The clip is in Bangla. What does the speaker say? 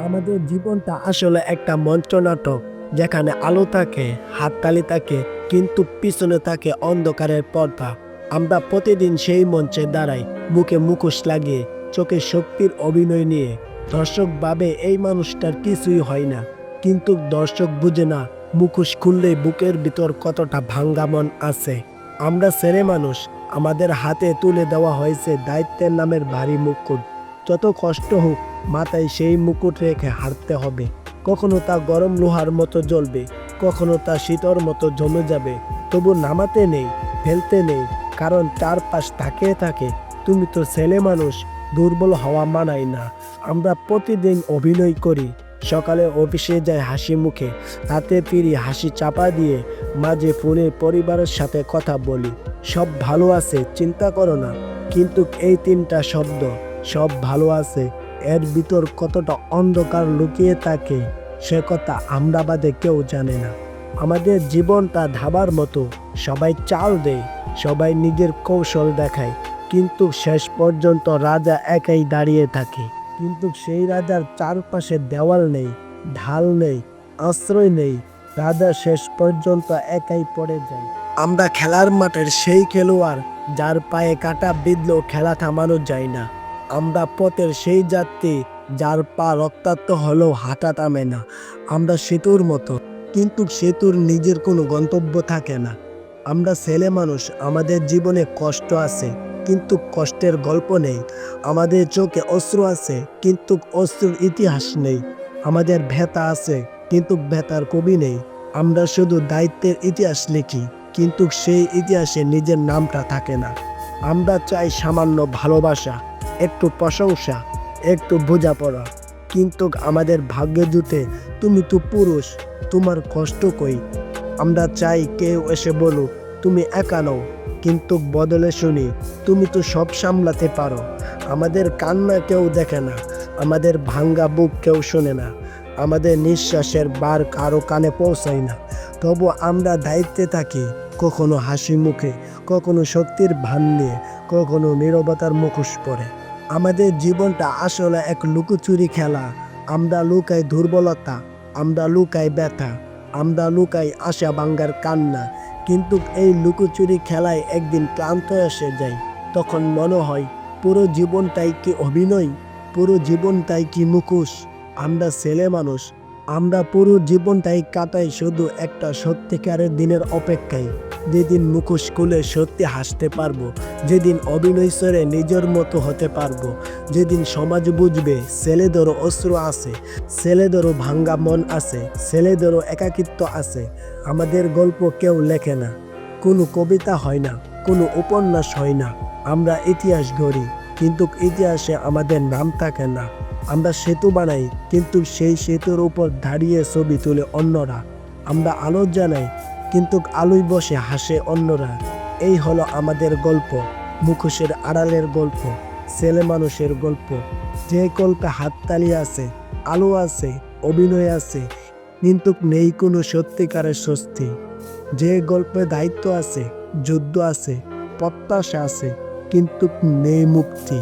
আমাদের জীবনটা আসলে একটা মঞ্চনাটক, যেখানে আলো থাকে, হাততালি থাকে, কিন্তু পিছনে থাকে অন্ধকারের পর্দা। আমরা প্রতিদিন সেই মঞ্চে দাঁড়াই, মুখে মুখোশ লাগিয়ে, চোখে শক্তির অভিনয় নিয়ে। দর্শক ভাবে এই মানুষটার কিছুই হয় না, কিন্তু দর্শক বুঝে না মুখোশ খুললেই বুকের ভিতর কতটা ভাঙ্গা মন আছে। আমরা ছেলে মানুষ, আমাদের হাতে তুলে দেওয়া হয়েছে দায়িত্বের নামের ভারী মুকুট। যত কষ্ট হোক, মাথায় সেই মুকুট রেখে হাঁটতে হবে। কখনো তা গরম লোহার মতো জ্বলবে, কখনো তা শীতর মতো জমে যাবে, তবু নামাতে নেই, ফেলতে নেই, কারণ চারপাশ তাকিয়ে থাকে। তুমি তো ছেলে মানুষ, দুর্বল হওয়া মানায় না। আমরা প্রতিদিন অভিনয় করি, সকালে অফিসে যাই হাসি মুখে, রাতে ফিরি হাসি চাপা দিয়ে, মাঝে ফোনে পরিবারের সাথে কথা বলি, সব ভালো আছে, চিন্তা করো না। কিন্তু এই তিনটা শব্দ, সব ভালো আছে, এর ভিতর কতটা অন্ধকার লুকিয়ে থাকে সে কথা আমরা বাদে কেউ জানে না। আমাদের জীবনটা ধাবার মতো, সবাই চাল দেয়, সবাই নিজের কৌশল দেখায়, কিন্তু শেষ পর্যন্ত রাজা একাই দাঁড়িয়ে থাকে। কিন্তু সেই রাজার চারপাশে দেওয়াল নেই, ঢাল নেই, আশ্রয় নেই। রাজা শেষ পর্যন্ত একাই পড়ে যায়। আমরা খেলার মাঠের সেই খেলোয়াড়, যার পায়ে কাঁটা বিঁধলেও খেলা থামানো যায় না। আমরা পথের সেই যাত্রী, যার পা রক্তাক্ত হলেও হাঁটা থামে না। আমরা সেতুর মতো, কিন্তু সেতুর নিজের কোনো গন্তব্য থাকে না। আমরা ছেলে মানুষ, আমাদের জীবনে কষ্ট আছে, কিন্তু কষ্টের গল্প নেই। আমাদের চোখে অশ্রু আছে, কিন্তু অশ্রুর ইতিহাস নেই। আমাদের ব্যথা আছে, কিন্তু ব্যথার কবি নেই। আমরা শুধু দায়িত্বের ইতিহাস লিখি, কিন্তু সেই ইতিহাসে নিজের নামটা থাকে না। আমরা চাই সামান্য ভালোবাসা, একটু প্রশংসা, একটু বোঝাপড়া, কিন্তু আমাদের ভাগ্যে জুটে তুমি তো পুরুষ, তোমার কষ্ট কই। আমরা চাই কেউ এসে বলুক তুমি একা নও, কিন্তু বদলে শুনি তুমি তো সব সামলাতে পারো। আমাদের কান্না কেউ দেখে না, আমাদের ভাঙ্গা বুক কেউ শোনে না, আমাদের নিঃশ্বাসের বার কারো কানে পৌঁছায় না। তবু আমরা দায়িত্বে থাকি, কখনো হাসি মুখে, কখনো শক্তির ভান নিয়ে, কখনো নীরবতার মুখোশ পরে। আমাদের জীবনটা আসলে এক লুকোচুরি খেলা। আমরা লুকাই দুর্বলতা, আমরা লুকাই ব্যথা, আমরা লুকাই আশা ভাঙ্গার কান্না। কিন্তু এই লুকোচুরি খেলায় একদিন ক্লান্ত এসে যায়। তখন মনে হয় পুরো জীবনটাই কি অভিনয়, পুরো জীবনটাই কি মুখোশ। আমরা ছেলে মানুষ, আমরা পুরো জীবনটাই কাটাই শুধু একটা সত্যিকারের দিনের অপেক্ষায়, যেদিন মুখোশ খুলে সত্যি হাসতে পারবো, যেদিন অভিনয় ছেড়ে নিজের মতো হতে পারবো, যেদিন সমাজ বুঝবে ছেলেদেরও অশ্রু আছে, ছেলেদেরও ভাঙ্গা মন আছে, ছেলেদেরও একাকিত্ব আছে। আমাদের গল্প কেউ লেখে না, কোনো কবিতা হয় না, কোনো উপন্যাস হয় না। আমরা ইতিহাস গড়ি, কিন্তু ইতিহাসে আমাদের নাম থাকে না। আমরা সেতু বানাই, কিন্তু সেই সেতুর উপর দাঁড়িয়ে ছবি তুলে অন্যরা। আমরা আলো জ্বালাই, কিন্তু আলোয় বসে হাসে অন্যরা। এই হলো আমাদের গল্প, মুখোশের আড়ালের গল্প, ছেলে মানুষের গল্প। যে গল্পে হাততালি আছে, আলো আছে, অভিনয় আছে, কিন্তু নেই কোনো সত্যিকারের স্বস্তি। যে গল্পে দায়িত্ব আছে, যুদ্ধ আছে, প্রত্যাশা আছে, কিন্তু নেই মুক্তি।